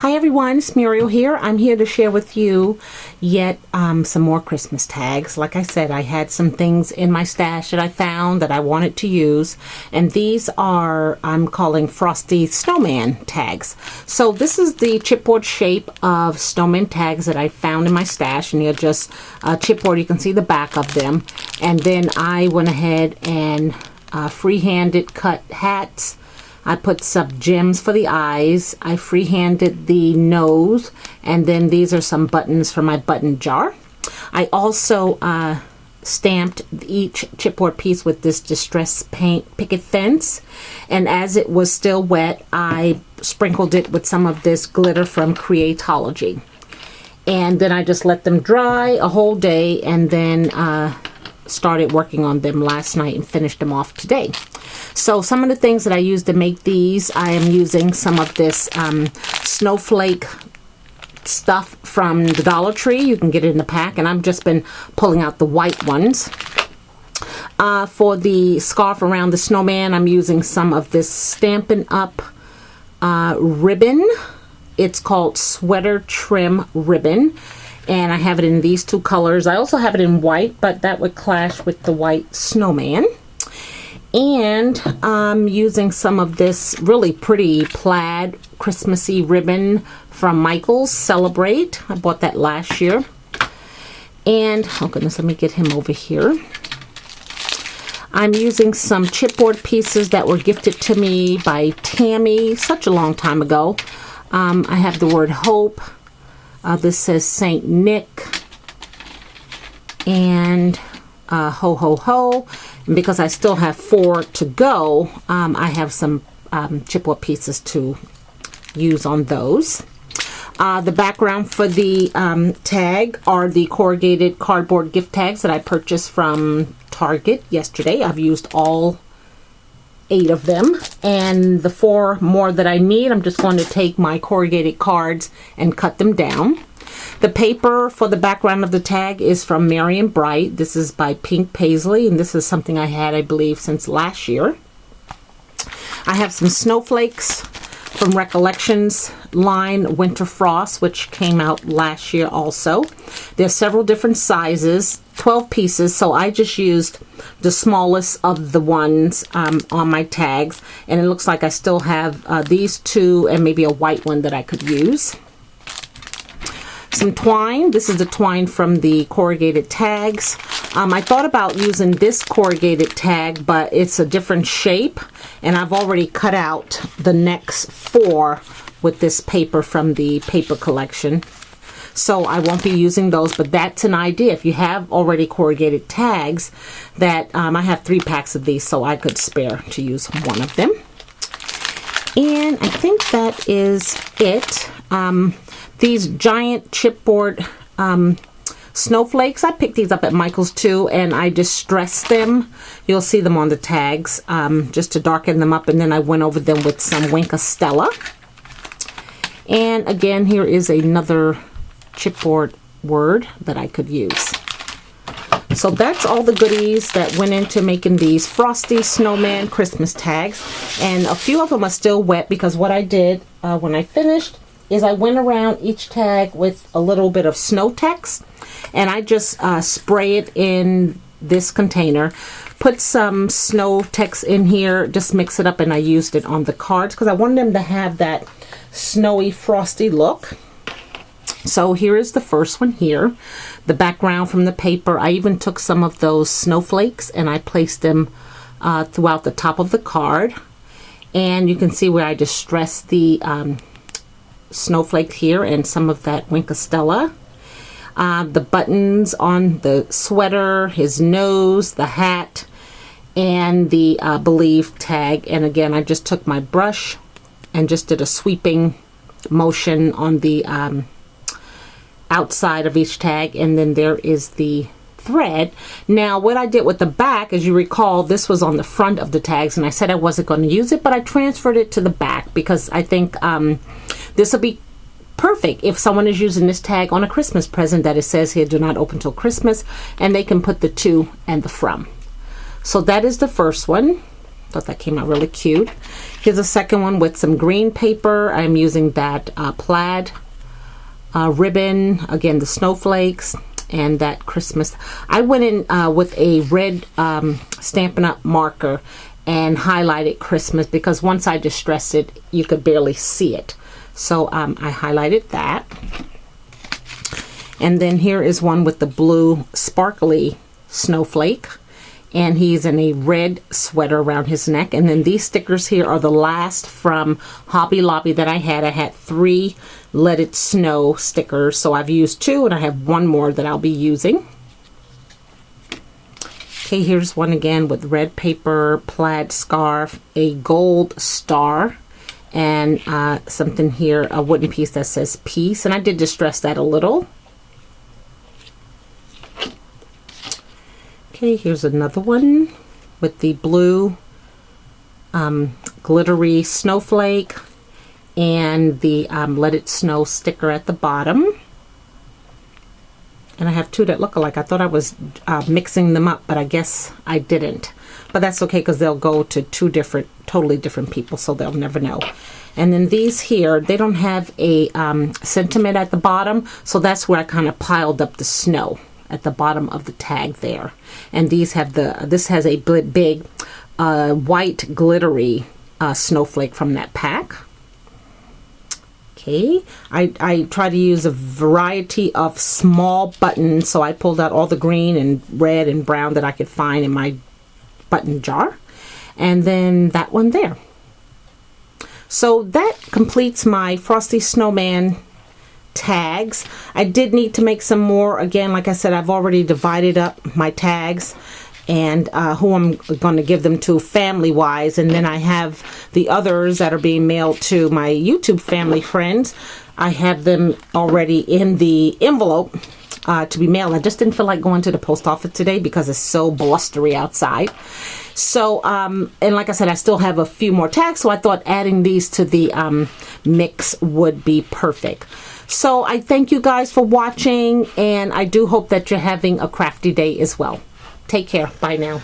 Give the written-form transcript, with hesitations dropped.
Hi everyone, it's Muriel here. I'm here to share with you yet some more Christmas tags. Like I said, I had some things in my stash that I found that I wanted to use, and these are, I'm calling Frosty Snowman tags. So this is the chipboard shape of snowman tags that I found in my stash, and they're just chipboard. You can see the back of them. And then I went ahead and free-handed cut hats. I put some gems for the eyes. I free-handed the nose, and then these are some buttons for my button jar. I also stamped each chipboard piece with this distress paint picket fence, and as it was still wet, I sprinkled it with some of this glitter from Creatology. And then I just let them dry a whole day, and then started working on them last night and finished them off today. So some of the things that I used to make these, I am using some of this snowflake stuff from the Dollar Tree. You can get it in the pack, and I've just been pulling out the white ones. For the scarf around the snowman, I'm using some of this Stampin' Up ribbon. It's called Sweater Trim Ribbon, and I have it in these two colors. I also have it in white, but that would clash with the white snowman. And I'm using some of this really pretty plaid Christmassy ribbon from Michael's Celebrate. I bought that last year. And, oh goodness, let me get him over here. I'm using some chipboard pieces that were gifted to me by Tammy such a long time ago. I have the word hope. This says Saint Nick. And ho ho ho. And because I still have 4 to go, I have some chipboard pieces to use on those. The background for the tag are the corrugated cardboard gift tags that I purchased from Target yesterday. I've used all 8 of them, and the 4 more that I need, I'm just going to take my corrugated cards and cut them down. The paper for the background of the tag is from Merry and Bright. This is by Pink Paisley, and this is something I had, I believe, since last year. I have some snowflakes from Recollections line Winter Frost, which came out last year also. There's several different sizes, 12 pieces, so I just used the smallest of the ones on my tags, and it looks like I still have these 2 and maybe a white one that I could use. Some twine. This is the twine from the corrugated tags. I thought about using this corrugated tag, but it's a different shape, and I've already cut out the next 4 with this paper from the paper collection, so I won't be using those. But that's an idea. If you have already corrugated tags, that I have 3 packs of these, so I could spare to use one of them. And I think that is it. These giant chipboard snowflakes, I picked these up at Michael's too, and I distressed them. You'll see them on the tags, just to darken them up, and then I went over them with some Stella. And again, here is another chipboard word that I could use. So that's all the goodies that went into making these Frosty Snowman Christmas tags, and a few of them are still wet because what I did when I finished is I went around each tag with a little bit of snow text, and I just spray it in this container, put some snow text in here, just mix it up, and I used it on the cards because I wanted them to have that snowy frosty look. So here is the first one here, the background from the paper. I even took some of those snowflakes and I placed them throughout the top of the card, and you can see where I distressed the snowflake here and some of that Stella. The buttons on the sweater, his nose, the hat, and the Believe tag. And again, I just took my brush and just did a sweeping motion on the outside of each tag, and then there is the thread. Now what I did with the back, as you recall, this was on the front of the tags, and I said I wasn't going to use it, but I transferred it to the back because I think this will be perfect if someone is using this tag on a Christmas present that it says here, do not open till Christmas, and they can put the to and the from. So that is the first one. Thought that came out really cute. Here's a second one with some green paper. I'm using that plaid ribbon, again the snowflakes, and that Christmas. I went in with a red Stampin' Up! Marker and highlighted Christmas, because once I distressed it, you could barely see it. So I highlighted that. And then here is one with the blue sparkly snowflake, and he's in a red sweater around his neck. And then these stickers here are the last from Hobby Lobby that I had. I had 3 Let It Snow stickers, so I've used 2, and I have 1 more that I'll be using. Okay, here's one again with red paper, plaid scarf, a gold star, and something here, a wooden piece that says peace, and I did distress that a little. Okay, here's another one with the blue glittery snowflake and the Let It Snow sticker at the bottom. And I have 2 that look alike. I thought I was mixing them up, but I guess I didn't. But that's okay, because they'll go to 2 totally different people, so they'll never know. And then these here, they don't have a sentiment at the bottom, so that's where I kind of piled up the snow at the bottom of the tag there. And these have this has a big white glittery snowflake from that pack. Okay, I try to use a variety of small buttons, so I pulled out all the green and red and brown that I could find in my button jar. And then that one there. So that completes my Frosty Snowman tags. I did need to make some more. Again, like I said, I've already divided up my tags and who I'm going to give them to family wise, and then I have the others that are being mailed to my YouTube family friends. I have them already in the envelope to be mailed. I just didn't feel like going to the post office today because it's so blustery outside. So and like I said, I still have a few more tags, so I thought adding these to the mix would be perfect. So I thank you guys for watching, and I do hope that you're having a crafty day as well. Take care. Bye now.